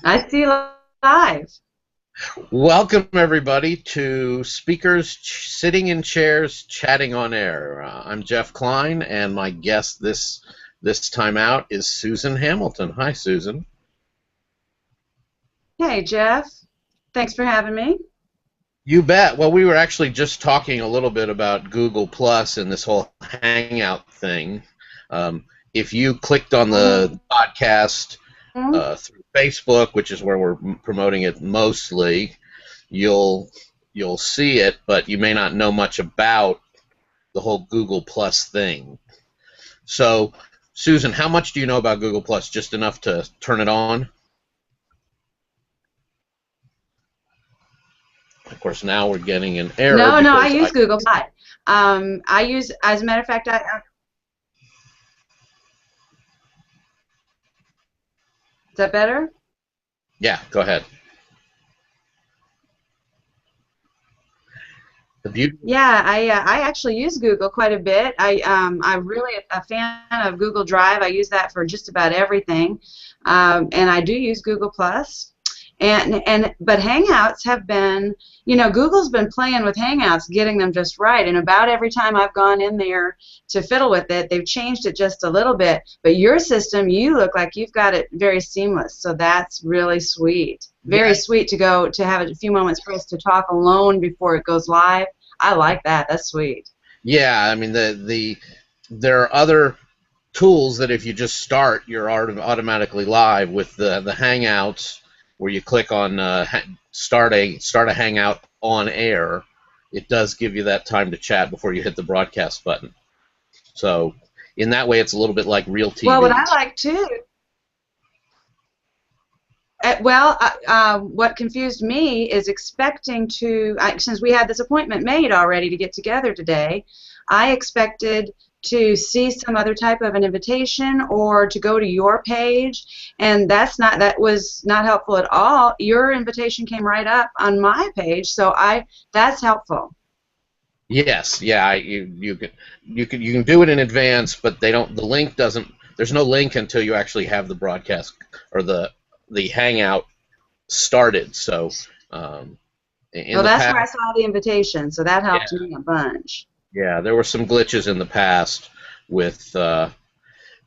I see live. Welcome, everybody, to Speakers Sitting in Chairs Chatting on Air. I'm Jeff Klein, and my guest this time out is Susan Hamilton. Hi, Susan. Hey, Jeff. Thanks for having me. You bet. Well, we were actually just talking a little bit about Google Plus and this whole Hangout thing. If you clicked on the podcast through Facebook, which is where we're promoting it mostly, you'll see it, but you may not know much about the whole Google Plus thing. So, Susan, how much do you know about Google Plus? Just enough to turn it on? Of course, now we're getting an error No, I because use Google a lot. I use, as a matter of fact, is that better? yeah, go ahead. The beauty. Yeah, I actually use Google quite a bit. I'm really a fan of Google Drive. I use that for just about everything, and I do use Google Plus. But Hangouts have been, Google's been playing with Hangouts, getting them just right. And about every time I've gone in there to fiddle with it, they've changed it just a little bit. But your system, you look like you've got it very seamless. So that's really sweet. Very Yeah, sweet to go to have a few moments for us to talk alone before it goes live. I like that. That's sweet. yeah. I mean, there are other tools that if you just start, you're automatically live with the Hangouts, where you click on start a Hangout on air. It does give you that time to chat before you hit the broadcast button. So in that way, it's a little bit like real Well, what TV. I like too, what confused me is expecting since we had this appointment made already to get together today, I expected to see some other type of an invitation or to go to your page, and that was not helpful at all. Your invitation came right up on my page, so that's helpful. Yes, yeah, you can do it in advance, but they don't. The link doesn't. There's no link until you actually have the broadcast or the Hangout started. So in Well, the that's past, where I saw the invitation, so that yeah, helped me a bunch. yeah, there were some glitches in the past with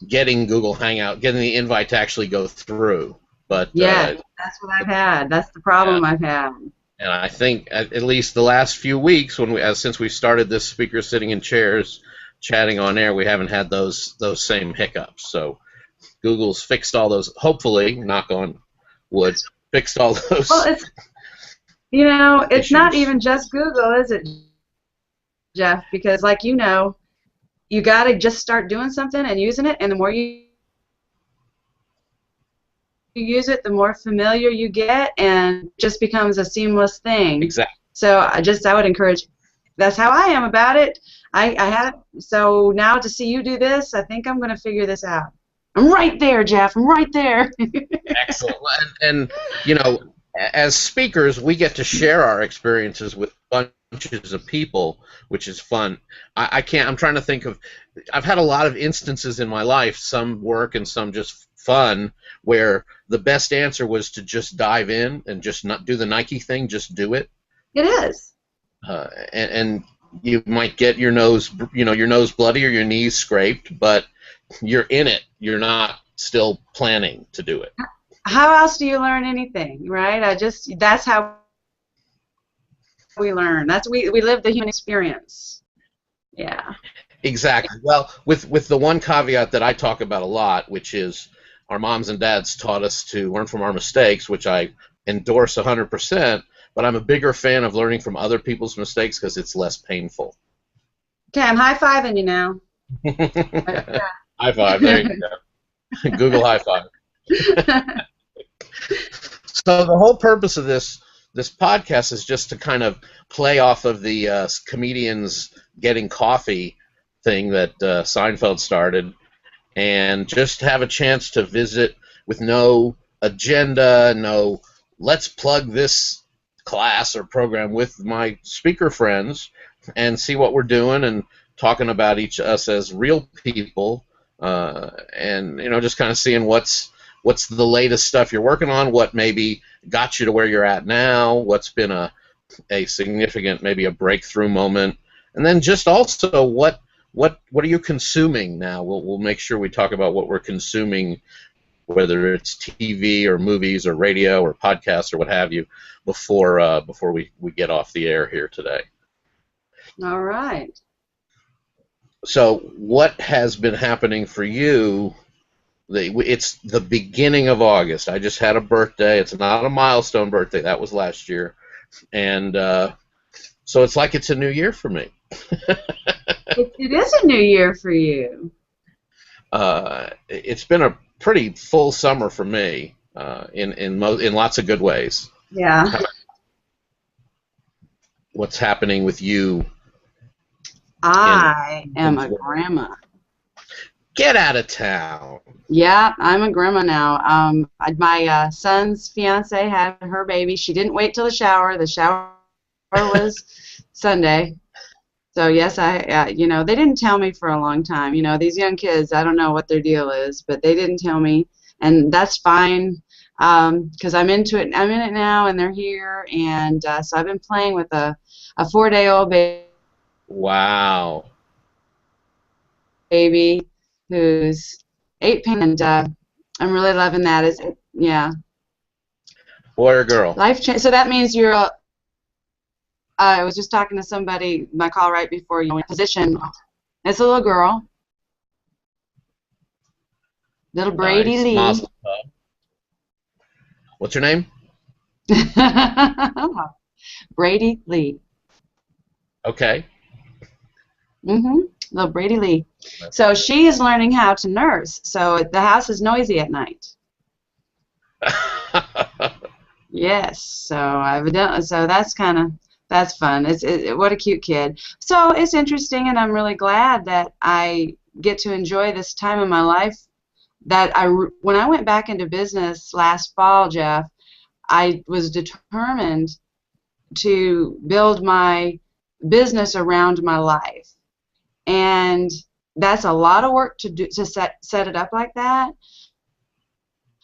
getting Google Hangout, getting the invite to actually go through. But Yes, that's what I've had. That's the yeah, problem I've had. and I think at least the last few weeks, since we started this speaker sitting in chairs, chatting on air, we haven't had those same hiccups. So Google's fixed all those. Hopefully, knock on wood, fixed all Well, those it's not issues. even just Google, is it, Jeff? Because, like you got to just start doing something and using it, and the more you use it, the more familiar you get, and it just becomes a seamless thing. Exactly. So I would encourage. That's how I am about it. I had so now to see you do this, I think I'm going to figure this out. I'm right there, Jeff. I'm right there. Excellent. And as speakers, we get to share our experiences with bunches of people, which is fun. I can't. I'm trying to think of. I've had a lot of instances in my life, some work and some just fun, where the best answer was to just dive in and just not do the Nike thing, just do it. It is. And you might get your nose bloody or your knees scraped, but you're in it. You're not still planning to do it. How else do you learn anything, right? That's how we learn. We live the human experience. Yeah. Exactly. Well, with the one caveat that I talk about a lot, which is our moms and dads taught us to learn from our mistakes, which I endorse 100%, but I'm a bigger fan of learning from other people's mistakes because it's less painful. Okay, I'm high-fiving you now. High five. There you go. Google high five. So the whole purpose of this podcast is just to kind of play off of the comedians getting coffee thing that Seinfeld started, and just have a chance to visit with no agenda, no let's plug this class or program with my speaker friends and see what we're doing and talking about us as real people, and just kind of seeing what's the latest stuff you're working on, what maybe got you to where you're at now, what's been a significant, maybe a breakthrough moment, and then just also what are you consuming now? We'll make sure we talk about what we're consuming, whether it's TV or movies or radio or podcasts or what have you, before we get off the air here today. All right. So what has been happening for you? It's the beginning of August. I just had a birthday. It's not a milestone birthday. That was last year. And so it's like it's a new year for me. It is a new year for you. It's been a pretty full summer for me in lots of good ways. Yeah. What's happening with you? I am a grandma. Get out of town. Yeah, I'm a grandma now. My son's fiance had her baby. She didn't wait till the shower. The shower was Sunday. So yes, you know, they didn't tell me for a long time. You know, these young kids, I don't know what their deal is, but they didn't tell me, and that's fine, because I'm into it. I'm in it now, and they're here, and so I've been playing with a 4-day-old baby. Wow. Baby who's 8 pounds, and I'm really loving that. Yeah. Boy or girl? Life change. So that means you're. I was just talking to somebody, my call right before you went position. It's a little girl. Little Brady Nice. Lee. Mazel tov. What's her name? Brady Lee. Okay. Little Brady Lee. So she is learning how to nurse. So the house is noisy at night. Yes. So that's fun. What a cute kid. So it's interesting, and I'm really glad that I get to enjoy this time in my life. When I went back into business last fall, Jeff, I was determined to build my business around my life, and that's a lot of work to do, to set it up like that.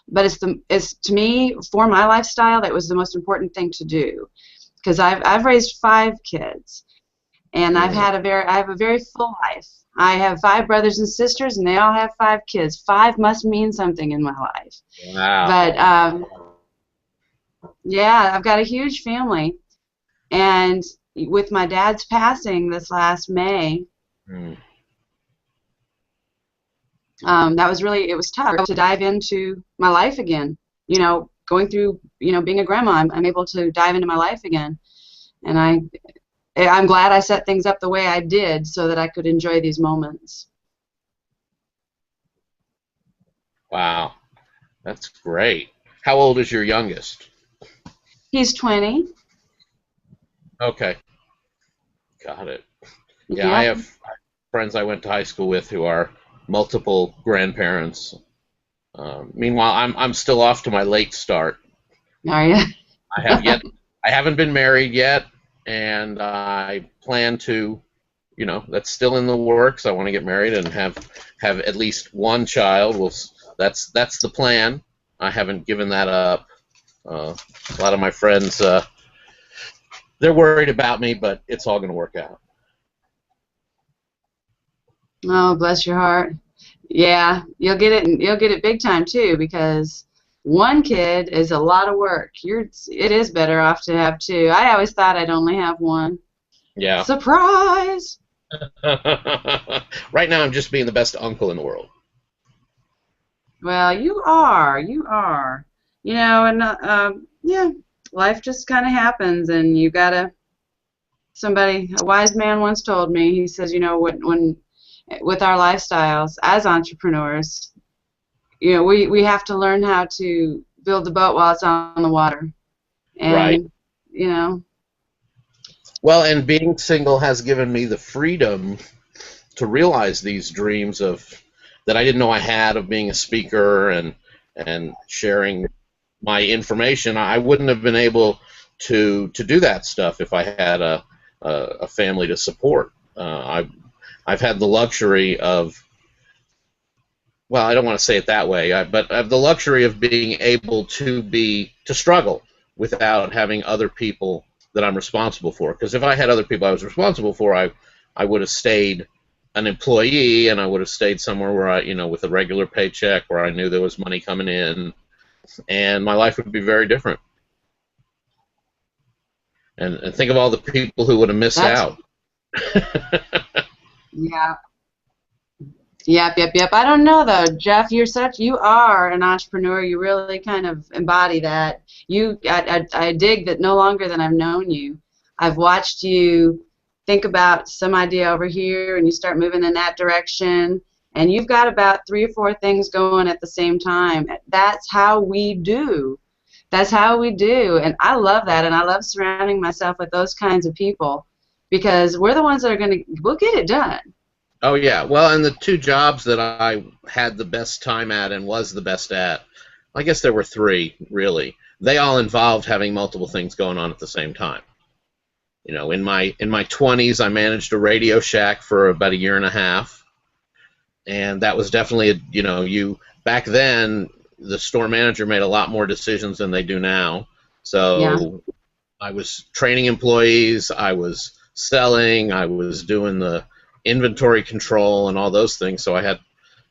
But it's to me, for my lifestyle, that was the most important thing to do, because I've raised 5 kids, and I have a very full life. I have 5 brothers and sisters, and they all have 5 kids. 5 must mean something in my life. Wow. But yeah, I've got a huge family, and with my dad's passing this last May, that was it was tough to dive into my life again. You know, going through, being a grandma, I'm able to dive into my life again, and I'm glad I set things up the way I did so that I could enjoy these moments. Wow, that's great. How old is your youngest? He's 20. Okay, got it. Yeah, I have friends I went to high school with who are multiple grandparents. Meanwhile, I'm still off to my late start. Are you? I haven't been married yet, and I plan to, that's still in the works. I want to get married and have at least one child. That's the plan. I haven't given that up. A lot of my friends, they're worried about me, but it's all going to work out. Oh, bless your heart. Yeah, you'll get it big time too, because one kid is a lot of work. It is better off to have 2. I always thought I'd only have 1. Yeah. Surprise! Right now I'm just being the best uncle in the world. Well, you are. And yeah, life just kind of happens, and you gotta. A wise man once told me. He says, when with our lifestyles as entrepreneurs, we have to learn how to build the boat while it's on the water. And, right. Well, and being single has given me the freedom to realize these dreams that I didn't know I had, of being a speaker and sharing my information. I wouldn't have been able to do that stuff if I had a family to support. I've had the luxury of well, I don't want to say it that way, but I have the luxury of being able to struggle without having other people that I'm responsible for. Because if I had other people I was responsible for, I would have stayed an employee, and I would have stayed somewhere where with a regular paycheck, where I knew there was money coming in, and my life would be very different. And think of all the people who would have missed That's out. yeah. Yep. I don't know though, Jeff. You are an entrepreneur. You really kind of embody that. I dig that no longer than I've known you, I've watched you think about some idea over here, and you start moving in that direction, and you've got about 3 or 4 things going at the same time. That's how we do. That's how we do, and I love that, and I love surrounding myself with those kinds of people because we're the ones that we'll get it done. Oh yeah, well, and the 2 jobs that I had the best time at and was the best at, I guess there were 3 really. They all involved having multiple things going on at the same time. In my 20s, I managed a Radio Shack for about a year and a half, and that was definitely back then the store manager made a lot more decisions than they do now. Yeah. So I was training employees, I was selling, I was doing the inventory control and all those things. So I had,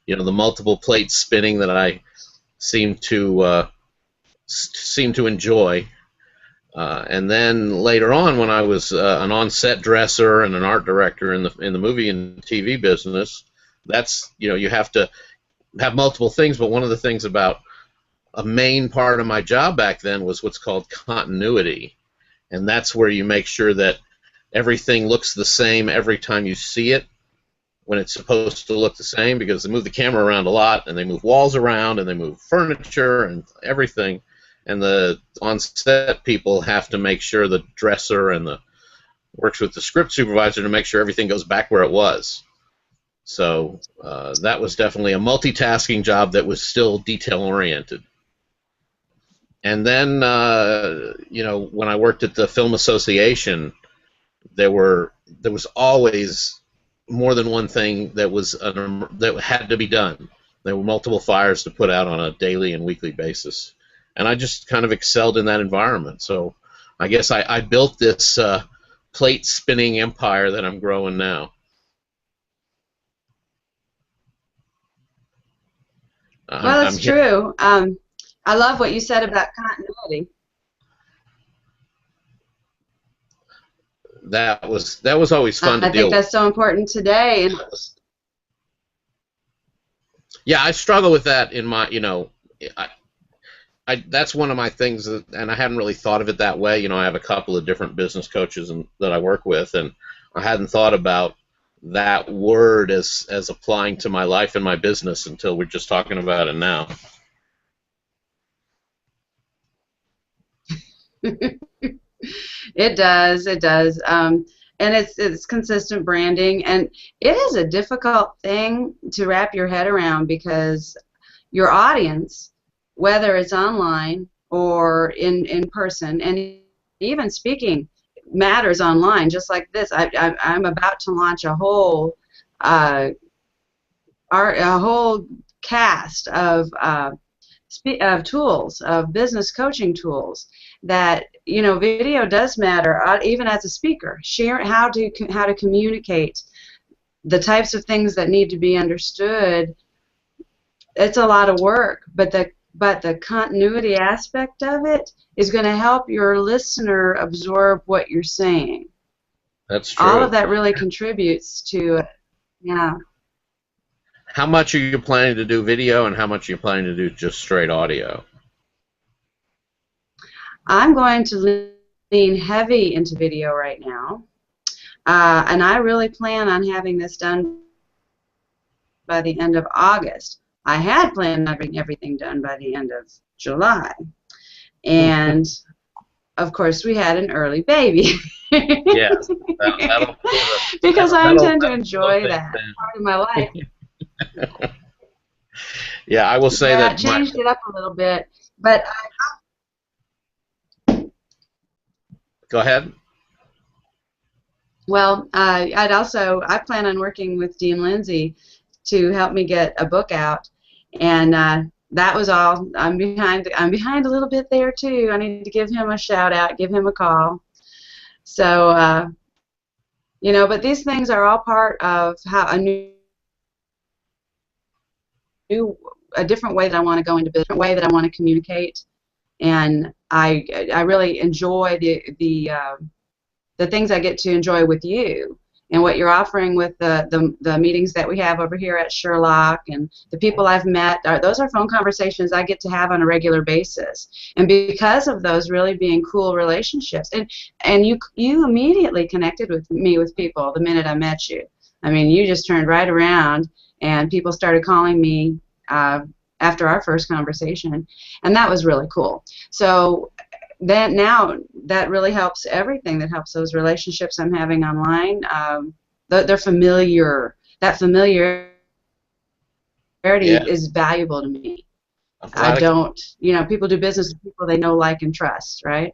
the multiple plates spinning that I seemed to enjoy. And then later on, when I was an on-set dresser and an art director in the movie and TV business, that's you have to have multiple things. But one of the things about a main part of my job back then was what's called continuity, and that's where you make sure that everything looks the same every time you see it when it's supposed to look the same, because they move the camera around a lot, and they move walls around, and they move furniture and everything, and the on-set people have to make sure the dresser and the works with the script supervisor to make sure everything goes back where it was. So that was definitely a multitasking job that was still detail-oriented. And then, when I worked at the Film Association, there was always more than one thing that had to be done. There were multiple fires to put out on a daily and weekly basis, and I just kind of excelled in that environment. So I guess I built this plate spinning empire that I'm growing now. Well, it's true. I love what you said about continuity. That was always fun to I deal think that's so important today. And yeah, I struggle with that in my, that's one of my things, and I hadn't really thought of it that way. I have a couple of different business coaches that I work with, and I hadn't thought about that word as applying to my life and my business until we're just talking about it now. It does, and it's consistent branding, and it is a difficult thing to wrap your head around because your audience, whether it's online or in person, and even speaking matters online, just like this. I'm about to launch a whole cast of tools, of business coaching tools that video does matter, even as a speaker. Share how to communicate the types of things that need to be understood. It's a lot of work, but the continuity aspect of it is going to help your listener absorb what you're saying. That's true. All of that really contributes to it. Yeah. How much are you planning to do video, and how much are you planning to do just straight audio? I'm going to lean heavy into video right now, and I really plan on having this done by the end of August. I had planned on having everything done by the end of July, and of course we had an early baby. Yeah, because I intend to enjoy that part of my life. Yeah, I will say that that changed it up a little bit, but go ahead. Well, I plan on working with Dean Lindsay to help me get a book out, And that was all. I'm behind. I'm behind a little bit there too. I need to give him a shout out, give him a call. So but these things are all part of how a different way that I want to go into business, a different way that I want to communicate, and I really enjoy the things I get to enjoy with you and what you're offering with the meetings that we have over here at Sherlock, and the people I've met. Those are phone conversations I get to have on a regular basis, and because of those really being cool relationships, and you immediately connected with me with people the minute I met you. I mean, you just turned right around, and people started calling me after our first conversation, and that was really cool. So then now that really helps everything. That helps those relationships I'm having online. They're familiar. That familiarity Yeah. is valuable to me. I'm I glad don't, people do business with people they know, like, and trust, right?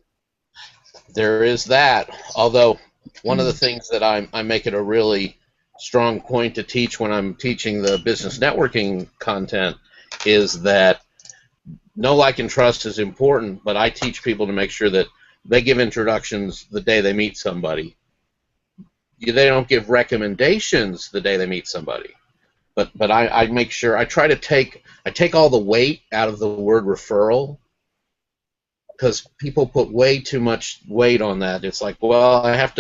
there is that. Although one of the things that I make it a really strong point to teach when I'm teaching the business networking content is that know, like, and trust is important, but I teach people to make sure that they give introductions the day they meet somebody. They don't give recommendations the day they meet somebody. But I make sure I try to take all the weight out of the word referral, because people put way too much weight on that. It's like, well, I have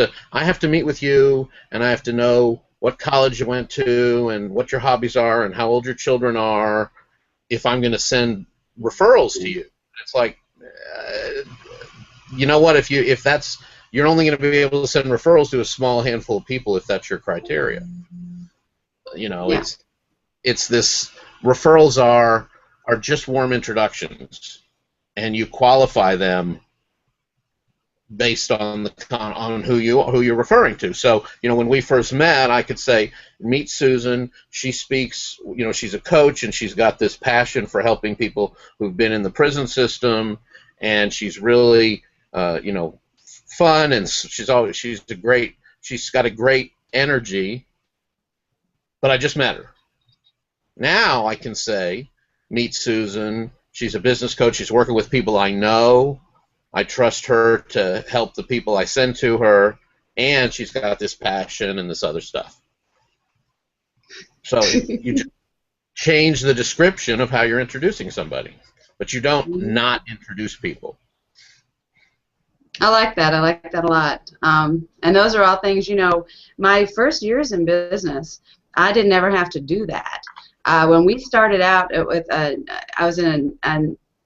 to meet with you, and I have to know what college you went to and what your hobbies are and how old your children are if I'm going to send referrals to you. It's like, you know what? If that's, you're only going to be able to send referrals to a small handful of people if that's your criteria. Yeah. It's this, referrals are just warm introductions, and you qualify them based on who you're referring to. So, when we first met, I could say, meet Susan. She speaks, she's a coach, and she's got this passion for helping people who've been in the prison system, and she's really, fun, and she's got a great energy. But I just met her. Now I can say, meet Susan. She's a business coach. She's working with people I know. I trust her to help the people I send to her, and she's got this passion and this other stuff. So you just change the description of how you're introducing somebody, but you don't not introduce people. I like that. I like that a lot. And those are all things, my first years in business, I didn't ever have to do that. When we started out with, I was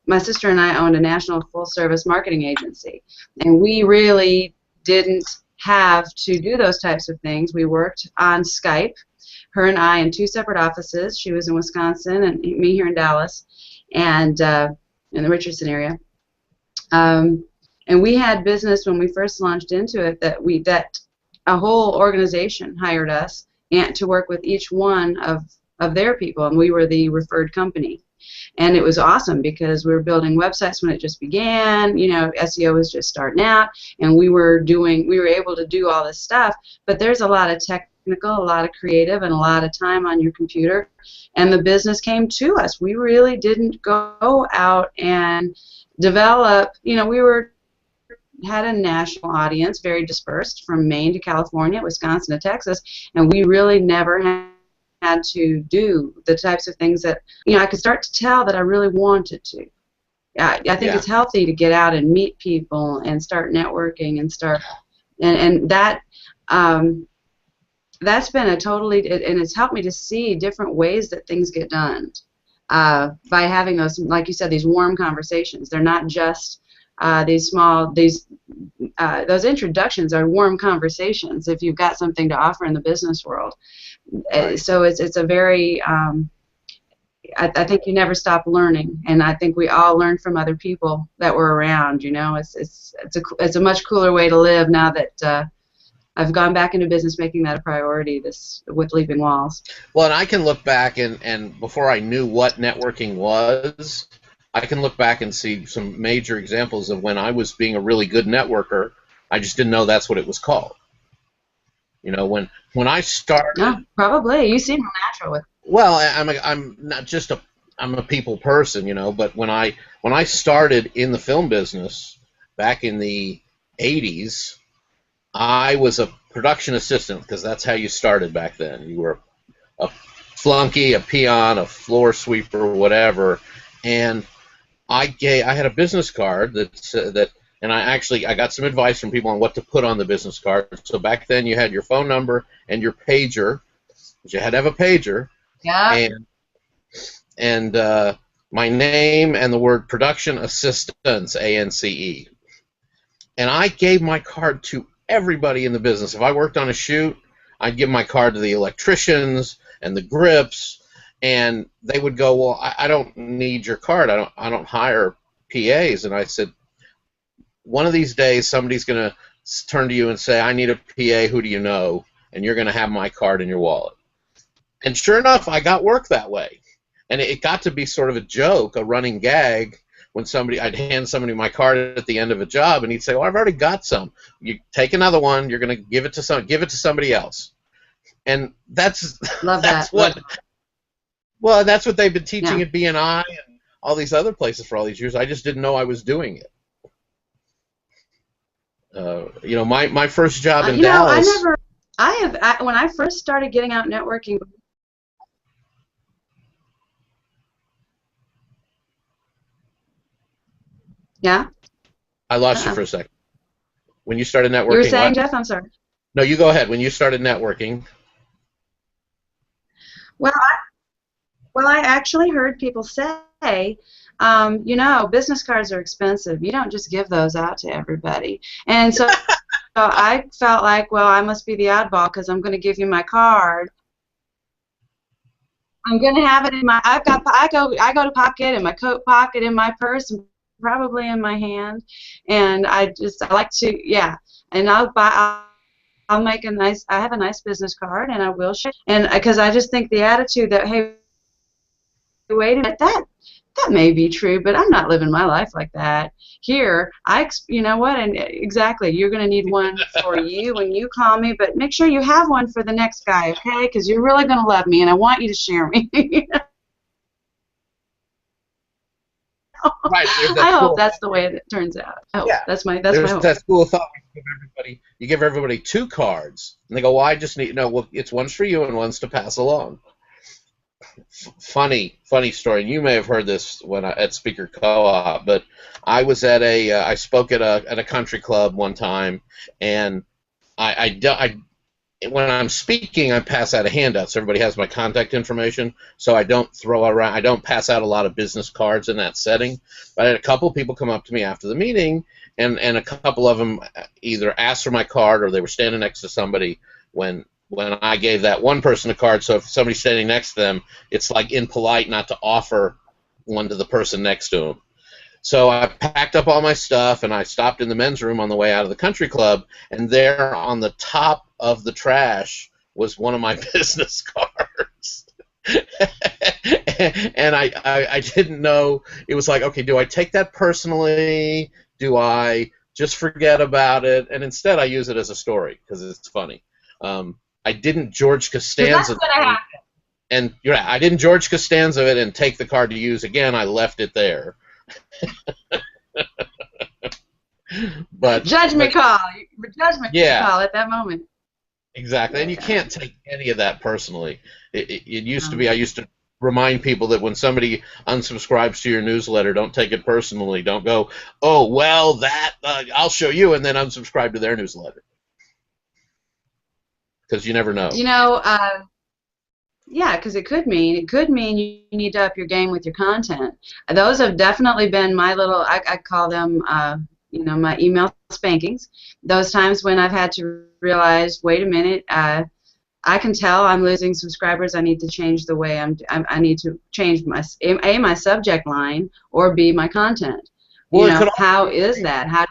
my sister and I owned a national full-service marketing agency, and we really didn't have to do those types of things. We worked on Skype, her and I, in 2 separate offices. She was in Wisconsin, and me here in Dallas, and in the Richardson area. And we had business when we first launched into it that a whole organization hired us and to work with each one of their people, and we were the referred company. And it was awesome because we were building websites when it just began. SEO was just starting out, and we were able to do all this stuff. But there's a lot of technical, a lot of creative, and a lot of time on your computer. And the business came to us. We really didn't go out and develop. Had a national audience, very dispersed from Maine to California, Wisconsin to Texas, and we really never had to do the types of things that I could start to tell that I really wanted to. I think it's healthy to get out and meet people and start networking and that that's been and it's helped me to see different ways that things get done by having those, like you said, these warm conversations. They're not just those introductions are warm conversations if you've got something to offer in the business world. Right. So it's a very I think you never stop learning, and I think we all learn from other people that were around. It's a much cooler way to live now that I've gone back into business, making that a priority with Leaping Walls. Well, and I can look back and before I knew what networking was, I can look back and see some major examples of when I was being a really good networker. I just didn't know that's what it was called. When I started. Yeah, probably. You seem natural with it. Well, I'm not just I'm a people person, but when I started in the film business back in the 80s, I was a production assistant because that's how you started back then. You were a flunky, a peon, a floor sweeper, whatever, and I had a business card and I got some advice from people on what to put on the business card. So back then you had your phone number and your pager, because you had to have a pager, Yeah. and my name and the word production assistance, ANCE. And I gave my card to everybody in the business. If I worked on a shoot, I'd give my card to the electricians and the grips, and they would go, "Well, I don't need your card. I don't hire PAs." And I said, "One of these days, somebody's going to turn to you and say, 'I need a PA. Who do you know?' And you're going to have my card in your wallet." And sure enough, I got work that way. And it got to be sort of a joke, a running gag, when I'd hand somebody my card at the end of a job, and he'd say, "Well, I've already got some. You take another one. You're going to give it to somebody else." And that's Love that's that. what well, that's what they've been teaching Yeah. at BNI and all these other places for all these years. I just didn't know I was doing it. My first job in Dallas. When I first started getting out networking. Yeah. I lost you for a second. When you started You were networking, saying, what? Jeff? I'm sorry. No, you go ahead. When you started networking. Well, I actually heard people say, business cards are expensive. You don't just give those out to everybody. And so I felt like, well, I must be the oddball because I'm going to give you my card. I'm going to have it in my. I go to pocket in my coat pocket, in my purse, and probably in my hand. And I like to, yeah. And I'll make a nice. I have a nice business card, and I will share. And because I just think the attitude that, hey, wait a minute, that may be true, but I'm not living my life like that. Here, you know what, and exactly, you're going to need one for you when you call me, but make sure you have one for the next guy, okay? Because you're really going to love me, and I want you to share me. Right. I hope that's the way it turns out. Oh, Yeah. that's my There's hope. that school of thought where you give everybody two cards, and they go, "Well, I just need well, it's one's for you and one's to pass along." Funny story. And you may have heard this at Speaker Co-op, but I was at I spoke at a country club one time, and when I'm speaking, I pass out a handout so everybody has my contact information, so I don't pass out a lot of business cards in that setting. But I had a couple people come up to me after the meeting, and a couple of them either asked for my card or they were standing next to somebody when I gave that one person a card. So if somebody's standing next to them, it's like impolite not to offer one to the person next to them. So I packed up all my stuff, and I stopped in the men's room on the way out of the country club, and there on the top of the trash was one of my business cards. And I didn't know. It was like, okay, do I take that personally? Do I just forget about it? And instead I use it as a story because it's funny. I didn't George Costanza. That's gonna happen. And you're right, I didn't George Costanza it and take the card to use again. I left it there. Judgment call. Judgment Yeah. call at that moment. Exactly, and you can't take any of that personally. It used to be, I used to remind people that when somebody unsubscribes to your newsletter, don't take it personally. Don't go, "Oh, well, I'll show you," and then unsubscribe to their newsletter. Because you never know. Yeah, because it could mean you need to up your game with your content. Those have definitely been my little, I call them, my email spankings. Those times when I've had to realize, wait a minute, I can tell I'm losing subscribers. I need to change the way I need to change my subject line, or B, my content. Well, how is that?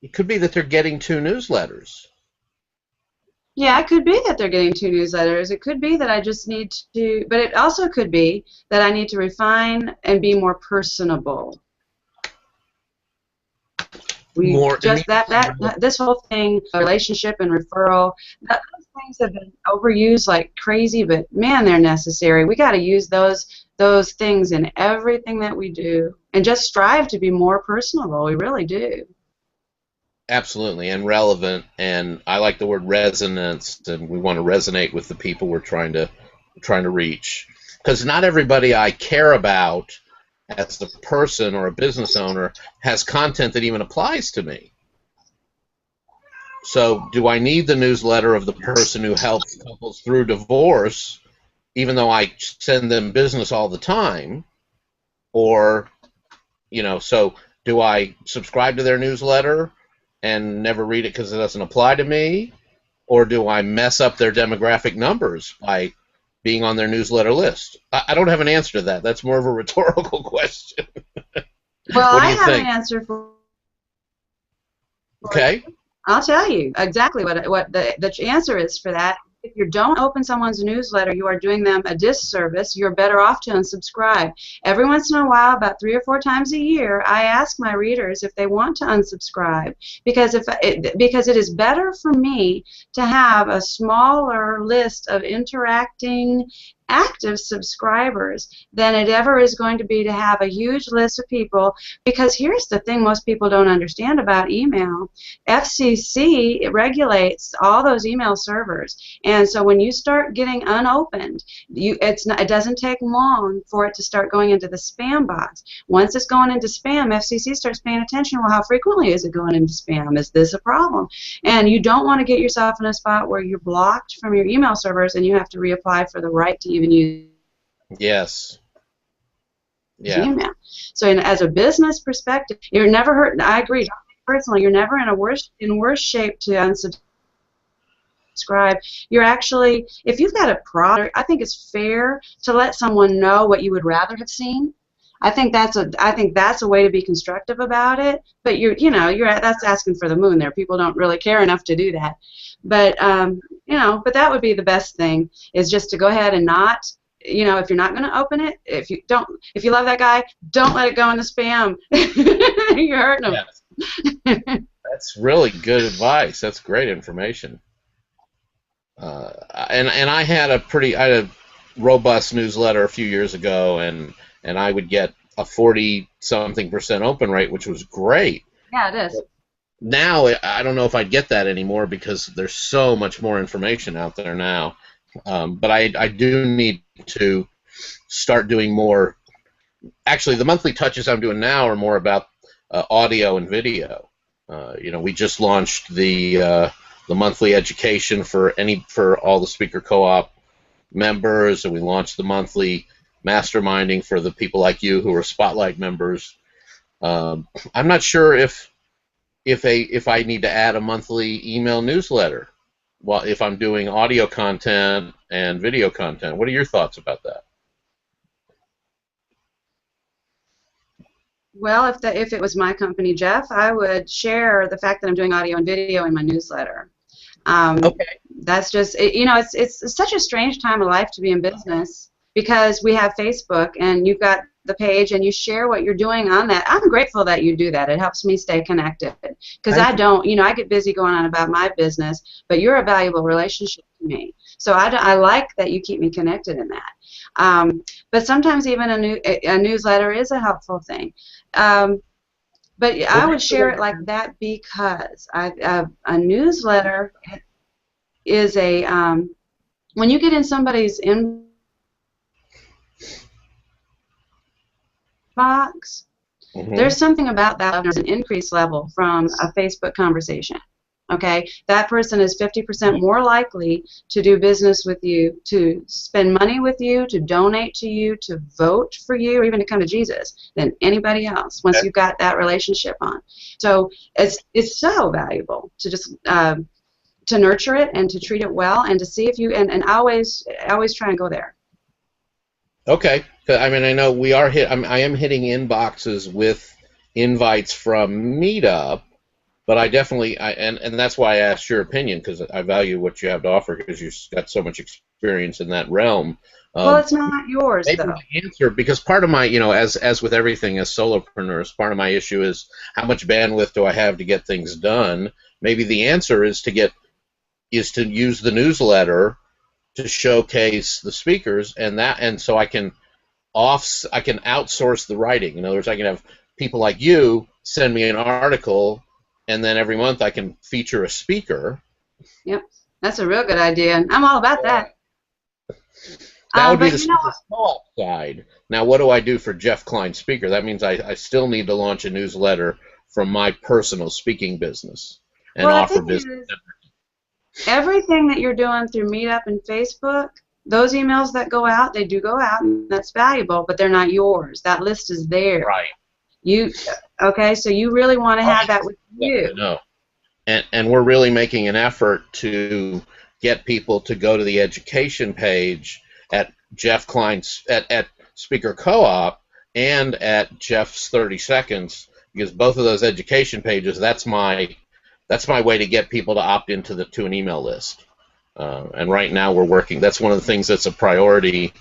It could be that they're getting 2 newsletters. Yeah, it could be that they're getting 2 newsletters. It could be that I just need to, but it also could be that I need to refine and be more personable. This whole thing, relationship and referral, things have been overused like crazy, but man, they're necessary. We got to use those things in everything that we do, and just strive to be more personable. We really do. Absolutely, and relevant, and I like the word resonance, and we want to resonate with the people we're trying to reach. Because not everybody I care about as a person or a business owner has content that even applies to me. So do I need the newsletter of the person who helps couples through divorce, even though I send them business all the time? Or, so do I subscribe to their newsletter and never read it because it doesn't apply to me? Or do I mess up their demographic numbers by being on their newsletter list? I don't have an answer to that. That's more of a rhetorical question. Well, What do I you have think? an answer for Okay. I'll tell you exactly what the answer is for that. If you don't open someone's newsletter, you are doing them a disservice. You're better off to unsubscribe. Every once in a while, about 3 or 4 times a year, I ask my readers if they want to unsubscribe, because because it is better for me to have a smaller list of interacting active subscribers than it ever is going to be to have a huge list of people. Because here's the thing most people don't understand about email. FCC regulates all those email servers, and so when you start getting unopened, it doesn't take long for it to start going into the spam box. Once it's going into spam, FCC starts paying attention. Well, how frequently is it going into spam? Is this a problem? And you don't want to get yourself in a spot where you're blocked from your email servers and you have to reapply for the right to even use Yes. Yeah. email. So as a business perspective, you're never hurt. I agree. Personally, you're never in worse shape to unsubscribe. You're actually, if you've got a product, I think it's fair to let someone know what you would rather have seen. I think that's a way to be constructive about it. But that's asking for the moon there. People don't really care enough to do that. But but that would be the best thing, is just to go ahead and not. If you're not going to open it, if you love that guy, don't let it go in the spam. You're hurting him. Yes. That's really good advice. That's great information. And I had a robust newsletter a few years ago, and I would get a 40-something% open rate, which was great. Yeah, it is. Now I don't know if I'd get that anymore because there's so much more information out there now. But I do need to start doing more. Actually, the monthly touches I'm doing now are more about audio and video. We just launched the monthly education for all the Speaker Co-op members, and we launched the monthly masterminding for the people like you who are Spotlight members. I'm not sure if I need to add a monthly email newsletter. Well, if I'm doing audio content and video content. What are your thoughts about that? Well, if it was my company, Jeff, I would share the fact that I'm doing audio and video in my newsletter. Okay. That's just it's such a strange time of life to be in business, because we have Facebook and you've got the page and you share what you're doing on that. I'm grateful that you do that. It helps me stay connected, because I get busy going on about my business, but you're a valuable relationship to me. So I like that you keep me connected in that. But sometimes even a newsletter is a helpful thing. But I would share it like that because a newsletter is when you get in somebody's inbox, there's something about that. There's an increased level from a Facebook conversation. Okay, that person is 50% more likely to do business with you, to spend money with you, to donate to you, to vote for you, or even to come to Jesus than anybody else once you've got that relationship on. So it's so valuable to just to nurture it and to treat it well and to see if you and always try and go there. Okay. I mean, I know we are I am hitting inboxes with invites from Meetup. But I definitely, and that's why I asked your opinion, because I value what you have to offer, because you've got so much experience in that realm. Well, it's not yours, maybe though. The answer, because part of my, as with everything as solopreneurs, part of my issue is how much bandwidth do I have to get things done. Maybe the answer is to get is to use the newsletter to showcase the speakers, and so I can outsource the writing. In other words, I can have people like you send me an article, and then every month I can feature a speaker. Yep, that's a real good idea. I'm all about that. That would be the But you know what? co-op side. Now, what do I do for Jeff Klein Speaker? That means I still need to launch a newsletter from my personal speaking business and Well, the offer thing business. is, everything that you're doing through Meetup and Facebook, those emails that go out, they do go out, and that's valuable, but they're not yours. That list is there. Right. Okay, so you really want to have that with you. No. And we're really making an effort to get people to go to the education page at Jeff Klein's at Speaker Co-op and at Jeff's 30 Seconds, because both of those education pages, that's my way to get people to opt into to an email list. And right now we're working. That's one of the things that's a priority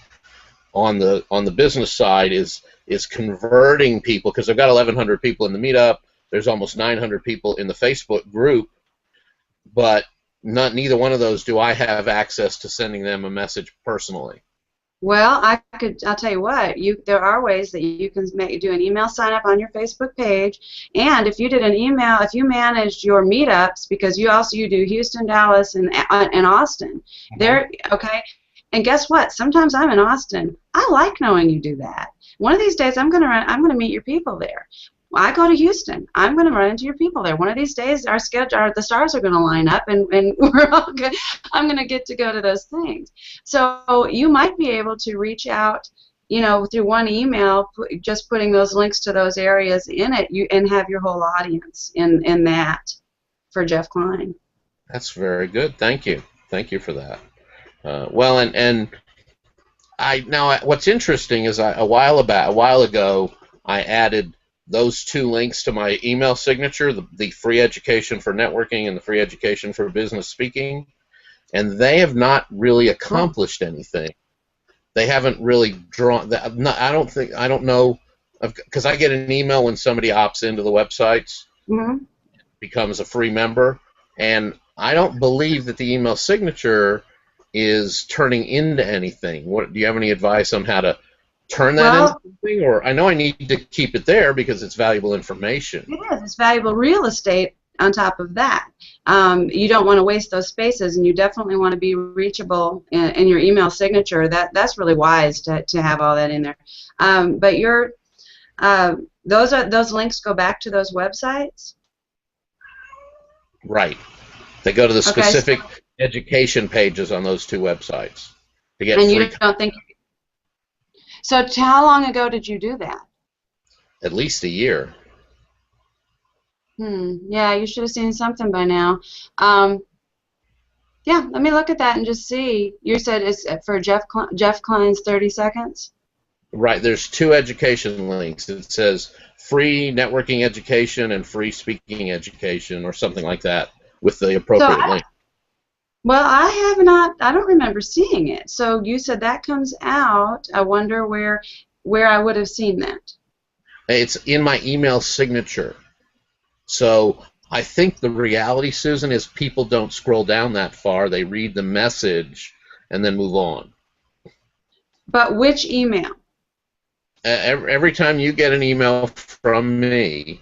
on the business side is converting people, because I've got 1,100 people in the meetup. There's almost 900 people in the Facebook group, but neither one of those do I have access to sending them a message personally. Well, I'll tell you what, there are ways that you can do an email sign up on your Facebook page, and if you did an email, if you managed your meetups, because you do Houston, Dallas, and Austin, okay, and guess what? Sometimes I'm in Austin. I like knowing you do that. One of these days, I'm gonna meet your people there. I go to Houston. I'm going to run into your people there. One of these days, the stars are going to line up, and we're all good. I'm going to get to go to those things. So you might be able to reach out, through one email, just putting those links to those areas in it, and have your whole audience in that for Jeff Klein. That's very good. Thank you. Thank you for that. Well, and what's interesting is a while ago, I added those two links to my email signature, the free education for networking and the free education for business speaking, and they have not really accomplished anything. They haven't really drawn. I don't know, because I get an email when somebody opts into the websites, becomes a free member, and I don't believe that the email signature is turning into anything. Do you have any advice on how to turn that into something? Or I know I need to keep it there because it's valuable information. It is. It's valuable real estate on top of that. You don't want to waste those spaces, and you definitely want to be reachable in your email signature. That's really wise to have all that in there. But those links go back to those websites? Right. They go to the specific education pages on those two websites to get free. You don't think? So how long ago did you do that? At least a year. Yeah, you should have seen something by now. Yeah, let me look at that and just see. You said it's for Jeff Klein's 30 Seconds? Right, there's two education links. It says free networking education and free speaking education, or something like that, with the appropriate link. Well, I don't remember seeing it. So you said that comes out. I wonder where I would have seen that. It's in my email signature. So I think the reality, Susan, is people don't scroll down that far. They read the message and then move on. But which email? Every time you get an email from me,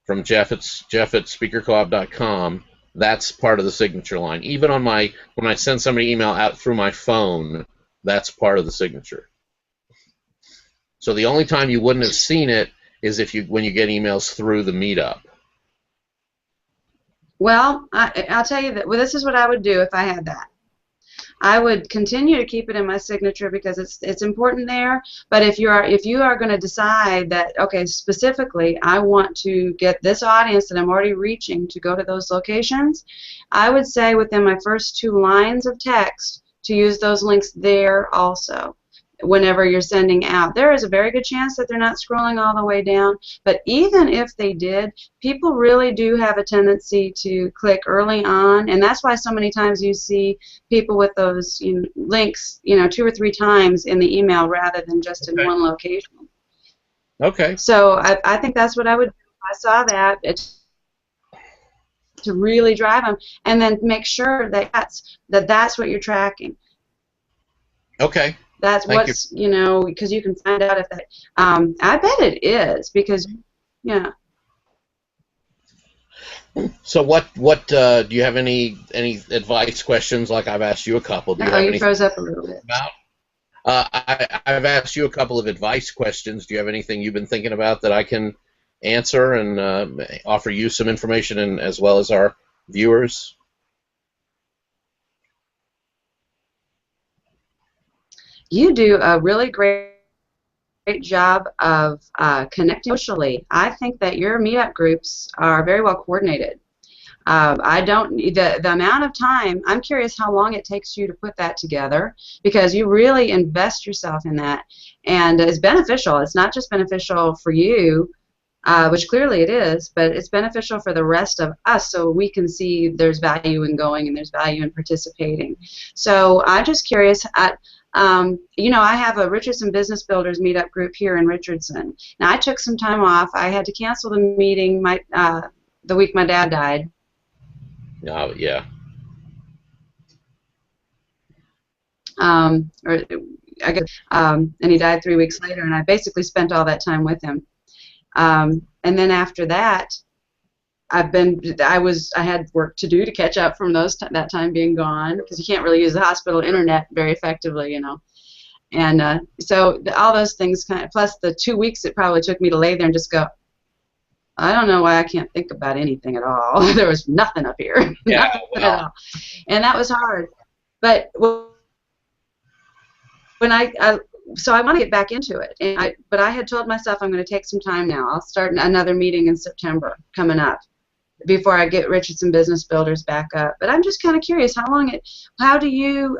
from Jeff at speakercoop.com, that's part of the signature line. Even on when I send somebody an email out through my phone, that's part of the signature. So the only time you wouldn't have seen it is when you get emails through the meetup. Well, I'll tell you that. Well, this is what I would do if I had that. I would continue to keep it in my signature because it's important there. But if you are going to decide that, okay, specifically I want to get this audience that I'm already reaching to go to those locations, I would say within my first 2 lines of text to use those links there also. Whenever you're sending out, there is a very good chance that they're not scrolling all the way down, but even if they did, people really do have a tendency to click early on, and that's why so many times you see people with those links 2 or 3 times in the email rather than just in one location. Okay. So I think that's what I would do if I saw that. to really drive them, and then make sure that that's what you're tracking. Okay. That's Thank you. what's, because you can find out if that. I bet it is because, yeah. So what do you have any advice questions? Like I've asked you a couple. Do you Oh, have you anything froze up a little bit. about? I've asked you a couple of advice questions. Do you have anything you've been thinking about that I can answer and offer you some information, and as well as our viewers? You do a really great job of connecting socially. I think that your meetup groups are very well coordinated. I don't the amount of time. I'm curious how long it takes you to put that together, because you really invest yourself in that, and it's beneficial. It's not just beneficial for you, which clearly it is, but it's beneficial for the rest of us, so we can see there's value in going and there's value in participating. So I'm just curious. I have a Richardson Business Builders meetup group here in Richardson. Now, I took some time off. I had to cancel the meeting the week my dad died. Oh, yeah. Or I guess, and he died 3 weeks later, and I basically spent all that time with him. And then after that, I had work to do to catch up from that time being gone, because you can't really use the hospital internet very effectively, And so all those things plus the 2 weeks it probably took me to lay there and just go, I don't know why I can't think about anything at all. There was nothing up here. Yeah, Nothing well. at all. And that was hard. But when so I want to get back into it. But I had told myself I'm going to take some time now. I'll start another meeting in September coming up before I get Richardson Business Builders back up. But I'm just kind of curious, how do you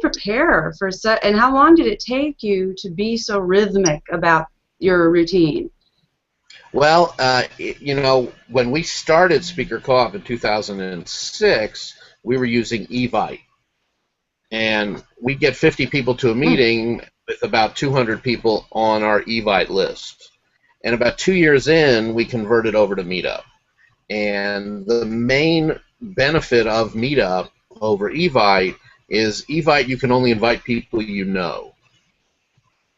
prepare for and how long did it take you to be so rhythmic about your routine? Well, when we started Speaker Co-op in 2006, we were using Evite. And we'd get 50 people to a meeting with about 200 people on our Evite list. And about 2 years in, we converted over to Meetup. And the main benefit of Meetup over Evite is Evite you can only invite people you know.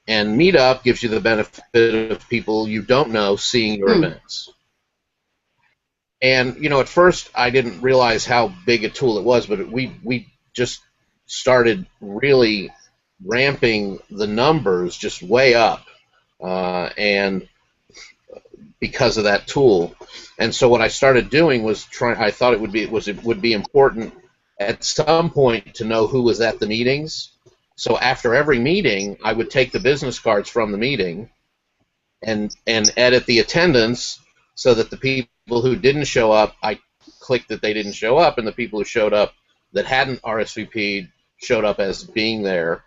And Meetup gives you the benefit of people you don't know seeing your events. And, at first I didn't realize how big a tool it was, but we just started really ramping the numbers just way up, and because of that tool. And so what I started doing was I thought it would be important at some point to know who was at the meetings. So after every meeting, I would take the business cards from the meeting and edit the attendance so that the people who didn't show up, I clicked that they didn't show up, and the people who showed up that hadn't RSVP'd showed up as being there.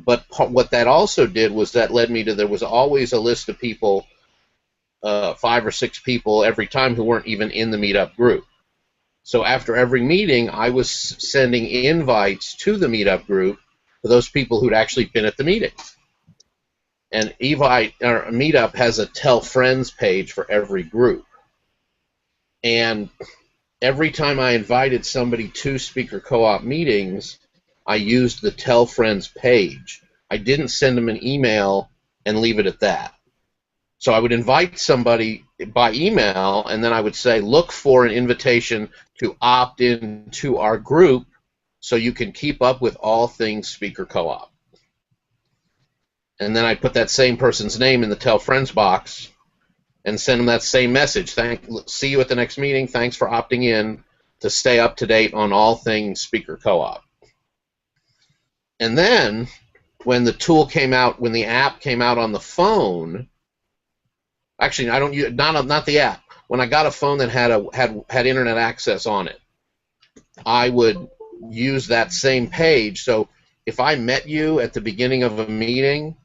But what that also did was that led me to there was always a list of people, 5 or 6 people every time who weren't even in the meetup group. So after every meeting, I was sending invites to the meetup group for those people who'd actually been at the meeting. And Meetup has a Tell Friends page for every group. And every time I invited somebody to Speaker Co-op meetings, I used the Tell Friends page. I didn't send them an email and leave it at that. So I would invite somebody by email, and then I would say, look for an invitation to opt in to our group so you can keep up with all things Speaker Co-op. And then I'd put that same person's name in the Tell Friends box and send them that same message. See you at the next meeting. Thanks for opting in to stay up to date on all things Speaker Co-op. And then when the tool came out, when the app came out on the phone, actually I don't use not the app. When I got a phone that had internet access on it, I would use that same page. So if I met you at the beginning of a meeting,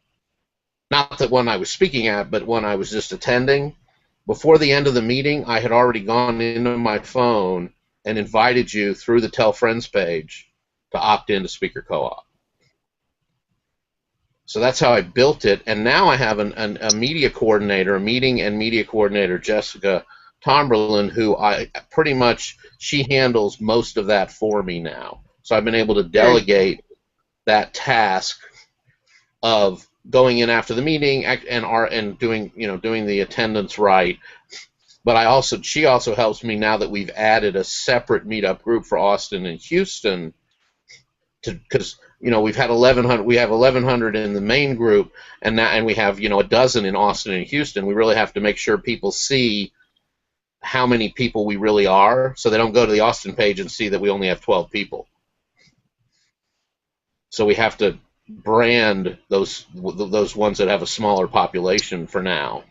not the one I was speaking at, but one I was just attending, before the end of the meeting, I had already gone into my phone and invited you through the Tell Friends page to opt into Speaker Co-op. So that's how I built it, and now I have a media coordinator, a meeting and media coordinator, Jessica Tomberlin, who I pretty much, she handles most of that for me now. So I've been able to Good. delegate that task of going in after the meeting and doing doing the attendance right. But she also helps me now that we've added a separate meetup group for Austin and Houston, because we've had 1,100, we have 1,100 in the main group, and we have a dozen in Austin and Houston. We really have to make sure people see how many people we really are, so they don't go to the Austin page and see that we only have 12 people. So we have to brand those ones that have a smaller population for now,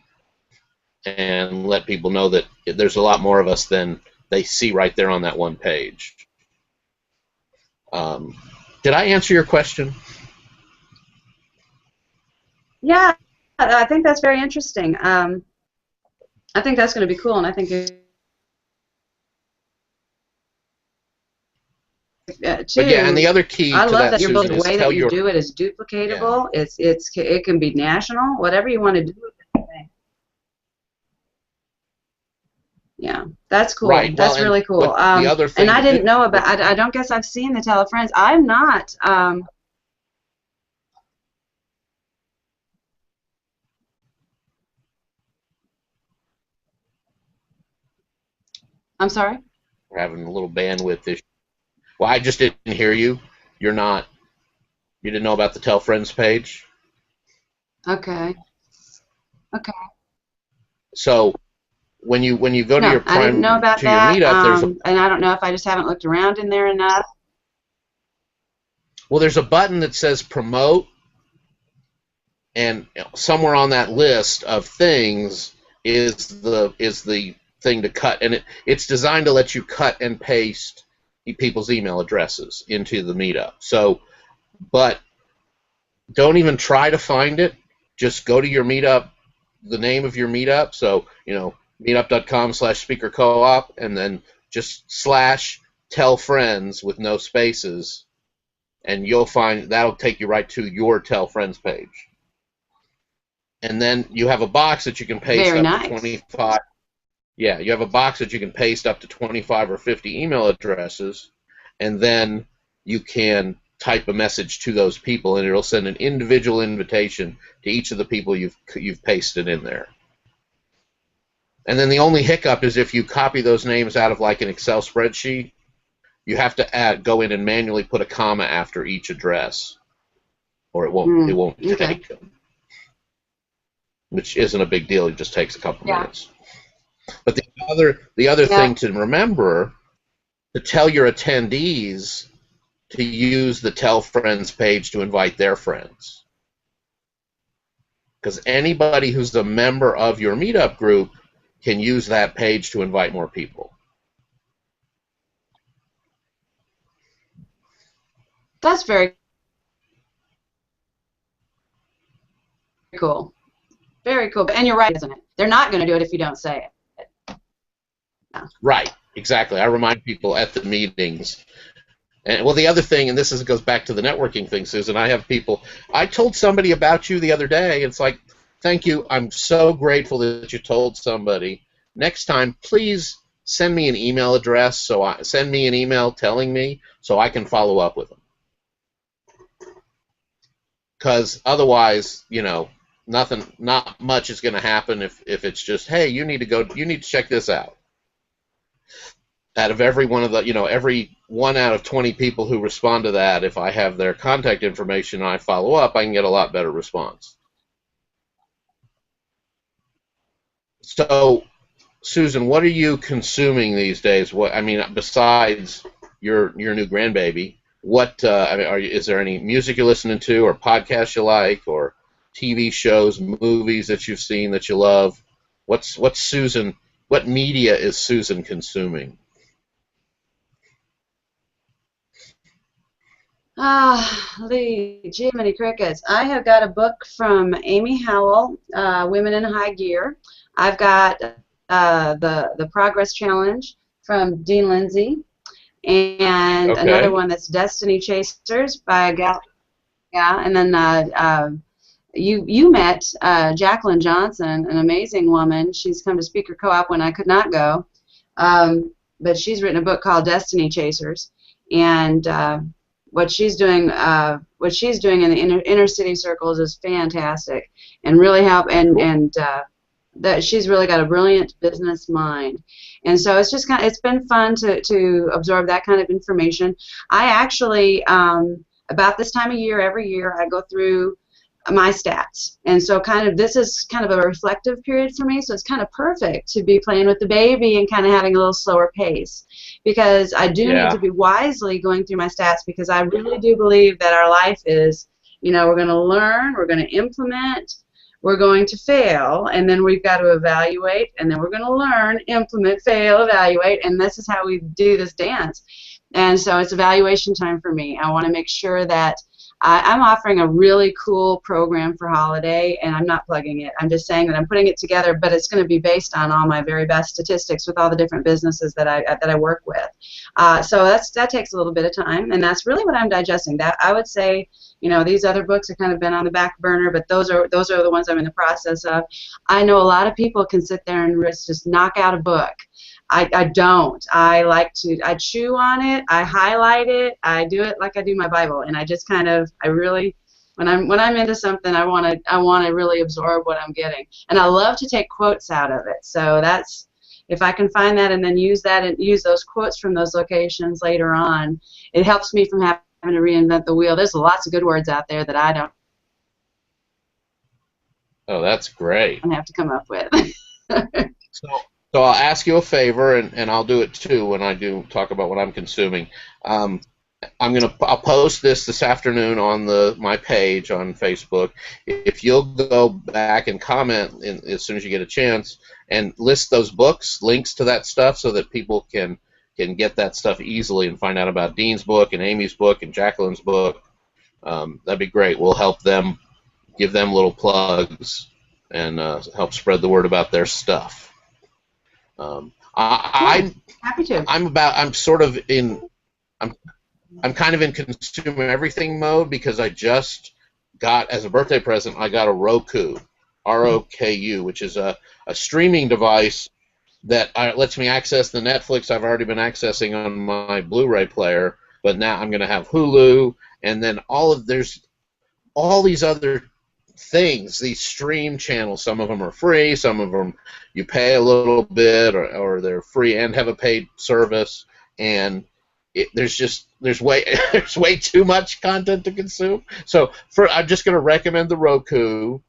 and let people know that there's a lot more of us than they see right there on that one page. Did I answer your question? Yeah, I think that's very interesting. I think that's going to be cool, and I think too. But yeah, and the other key I to love that, that you're Susan, building is the way tell that you your do it is duplicatable. Yeah. It can be national, whatever you want to do with it. Yeah, that's cool. Right. That's Well, and really cool. the other thing And I to didn't do, know about. I don't guess I've seen the Tell a Friends. I'm not. I'm sorry. we're having a little bandwidth issue. Well, I just didn't hear you. You didn't know about the Tell Friends page? Okay. Okay. So when you go to No, your I didn't know about to your that. meetup, And I don't know if I just haven't looked around in there enough. there's a button that says promote, and somewhere on that list of things is the thing to cut, and it's designed to let you cut and paste people's email addresses into the meetup. So, but don't even try to find it. Just go to your meetup, the name of your meetup. So, meetup.com/speaker-co-op, and then just /tell friends with no spaces, and you'll find that'll take you right to your Tell Friends page. And then you have a box that you can paste Very up nice. to 25. Yeah, you have a box that you can paste up to 25 or 50 email addresses, and then you can type a message to those people, and it'll send an individual invitation to each of the people you've pasted in there. And then the only hiccup is if you copy those names out of like an Excel spreadsheet, you have to go in and manually put a comma after each address, or it won't Okay. take them. Which isn't a big deal. It just takes a couple minutes. But the other thing to remember, to tell your attendees to use the Tell Friends page to invite their friends. Because anybody who's a member of your meetup group can use that page to invite more people. That's very cool. Very cool. And you're right, isn't it? They're not going to do it if you don't say it. No. Right, exactly. I remind people at the meetings. And well, the other thing, and goes back to the networking thing, Susan, I have people, I told somebody about you the other day. It's like, thank you. I'm so grateful that you told somebody. Next time, please send me an email address. Send me an email telling me so I can follow up with them. Because otherwise, not much is going to happen if it's just, hey, you need to check this out. Out of every one of the, every 1 out of 20 people who respond to that, if I have their contact information and I follow up, I can get a lot better response. So, Susan, what are you consuming these days? Besides your new grandbaby, is there any music you're listening to, or podcasts you like, or TV shows, movies that you've seen that you love? What media is Susan consuming? Lee, Jiminy Crickets. I have got a book from Amy Howell, Women in High Gear. I've got the Progress Challenge from Dean Lindsay, and another one that's Destiny Chasers by a gal. Yeah, and then you met Jacqueline Johnson, an amazing woman. She's come to Speaker Co-op when I could not go, but she's written a book called Destiny Chasers, and what she's doing in the inner city circles is fantastic, and really help and that she's really got a brilliant business mind, and so it's just it's been fun to absorb that kind of information. I actually about this time of year every year I go through my stats, and so this is kind of a reflective period for me, so it's kind of perfect to be playing with the baby and kind of having a little slower pace, because I do need to be wisely going through my stats, because I really do believe that our life is, we're going to learn, we're going to implement, we're going to fail, and then we've got to evaluate, and then we're going to learn, implement, fail, evaluate, and this is how we do this dance. And so it's evaluation time for me. I want to make sure that I'm offering a really cool program for holiday, and I'm not plugging it. I'm just saying that I'm putting it together, but it's going to be based on all my very best statistics with all the different businesses that I work with. So that takes a little bit of time, and that's really what I'm digesting. That I would say, these other books have kind of been on the back burner, but those are the ones I'm in the process of. I know a lot of people can sit there and just knock out a book. I don't. I chew on it, I highlight it, I do it like I do my Bible, and I just I really, when I'm into something, I want to really absorb what I'm getting, and I love to take quotes out of it. So that's, if I can find that and then use that and use those quotes from those locations later on, it helps me from having to reinvent the wheel. There's lots of good words out there that I don't. Oh, that's great. Have to come up with. So I'll ask you a favor, and I'll do it too when I do talk about what I'm consuming. I'll post this afternoon on my page on Facebook. If you'll go back and comment as soon as you get a chance, and list those books, links to that stuff, so that people can get that stuff easily and find out about Dean's book and Amy's book and Jacqueline's book, that'd be great. We'll help them, give them little plugs, and help spread the word about their stuff. I'm happy to. I'm kind of in consume everything mode, because I just got, as a birthday present, I got a Roku, ROKU, which is a streaming device that lets me access the Netflix I've already been accessing on my Blu-ray player, but now I'm going to have Hulu, and then there's all these other things, these stream channels. Some of them are free, some of them you pay a little bit, or they're free and have a paid service, and there's way too much content to consume. So I'm just going to recommend the Roku,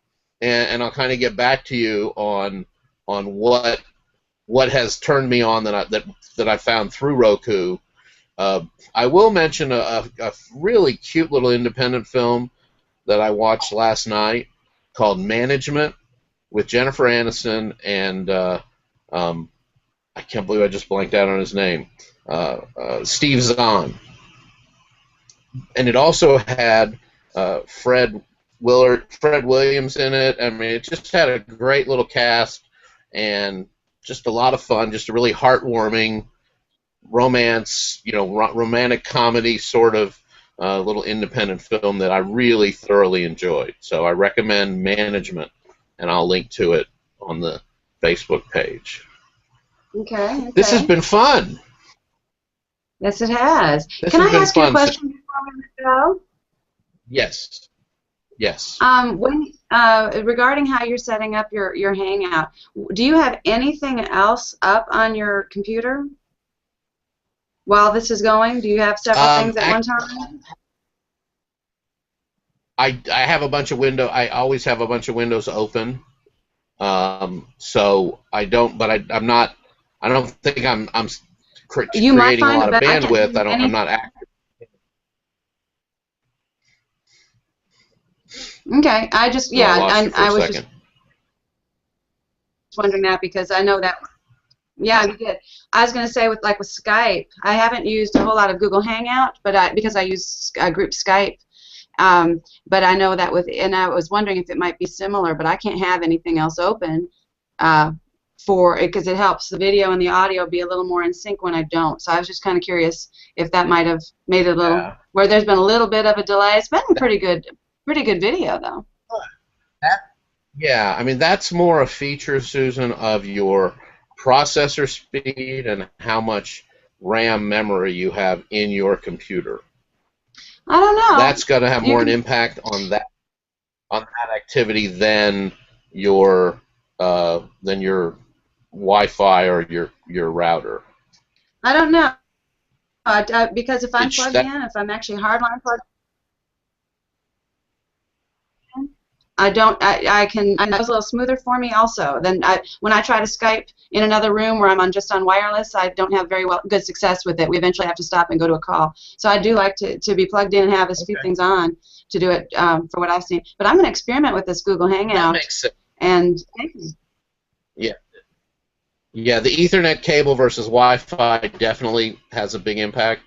and I'll kind of get back to you on what has turned me on that I found through Roku. I will mention a really cute little independent film that I watched last night called Management, with Jennifer Aniston and I can't believe I just blanked out on his name, Steve Zahn. And it also had Fred Williams in it. I mean, it just had a great little cast and just a lot of fun, just a really heartwarming romance, romantic comedy sort of little independent film that I really thoroughly enjoyed. So I recommend Management, and I'll link to it on the Facebook page. Okay. This has been fun. Yes, it has. Can I ask you a question before we go? Yes. Yes. Regarding how you're setting up your Hangout, do you have anything else up on your computer while this is going? Do you have several things at one time? I have a bunch of windows. I always have a bunch of windows open. So I don't. But I'm not. I don't think I'm creating a lot of bandwidth. I'm not active. Okay. I was just wondering that, because I know that. Yeah, you did. I was going to say with Skype, I haven't used a whole lot of Google Hangout, but because I use group Skype. But I know that and I was wondering if it might be similar, but I can't have anything else open because it helps the video and the audio be a little more in sync when I don't. So I was just kind of curious if that might have made it a little where there's been a little bit of a delay. It's been pretty good video though. Yeah, I mean that's more a feature, Susan, of your processor speed and how much RAM memory you have in your computer. I don't know. That's going to have You more an can. impact on that activity your than your Wi-Fi or your router. I don't know. Because if I'm It's plugged that in, if I'm actually hardline plugged in, I don't. I can. I know it's a little smoother for me also. Then when I try to Skype in another room where I'm just on wireless, I don't have very good success with it. We eventually have to stop and go to a call. So I do like to be plugged in and have a few okay. things on to do it for what I've seen. But I'm going to experiment with this Google That Hangout makes sense. and Yeah, yeah. The Ethernet cable versus Wi-Fi definitely has a big impact.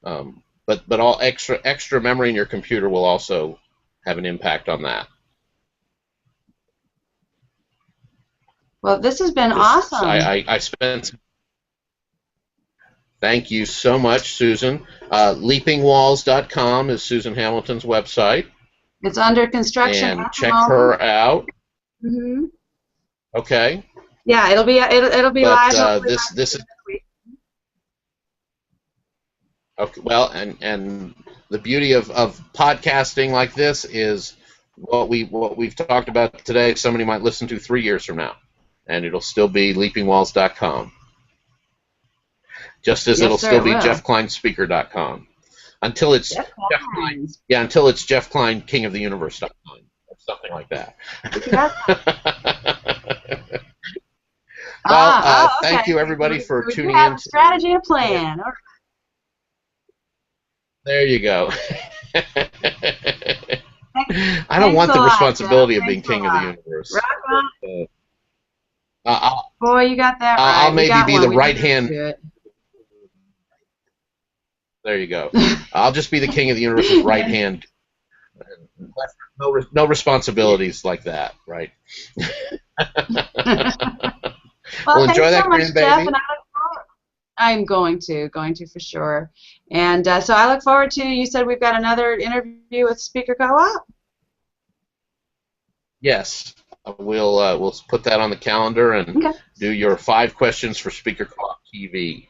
But all extra memory in your computer will also have an impact on that. well, this has been This awesome. I spent. Thank you so much, Susan. Leapingwalls.com is Susan Hamilton's website, It's under construction and at the check moment. her out. Hmm. Okay, Yeah, it'll be but live hopefully by this the this end is of this week. okay. Well, and the beauty of podcasting like this is what we've talked about today. Somebody might listen to 3 years from now, and it'll still be leapingwalls.com, just as Yes, it'll sir, still it be will. jeffkleinspeaker.com until it's Jeff Jeff Klein. Klein. Yeah, until it's Jeff Klein, King of the Universe.com, or something like that. You got Well, okay. thank you everybody So for we do tuning have in a strategy and a today. plan. All There you go. right. I don't Thanks want a the lot, Jeff. responsibility of being Thanks a king of the lot. universe. Rock on. Uh, I'll, Boy, you got that I'll right. We maybe got be one. the We right beat us hand. to There you go. it. I'll just be the king of the universe's right hand. No responsibilities like that, right? Well, Well, thanks enjoy so that much, Jeff, grandbaby. and I look forward. I'm going to for sure. And so I look forward to. You said we've got another interview with Speaker Co-op. Yes, we'll put that on the calendar and Okay. do your 5 questions for Speaker Co-op TV.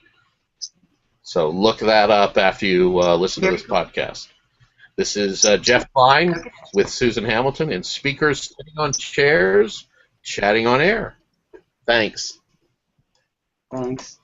So look that up after you listen to Very this cool. podcast. This is Jeff Klein Okay. with Susan Hamilton and speakers sitting on chairs, chatting on air. Thanks. Thanks.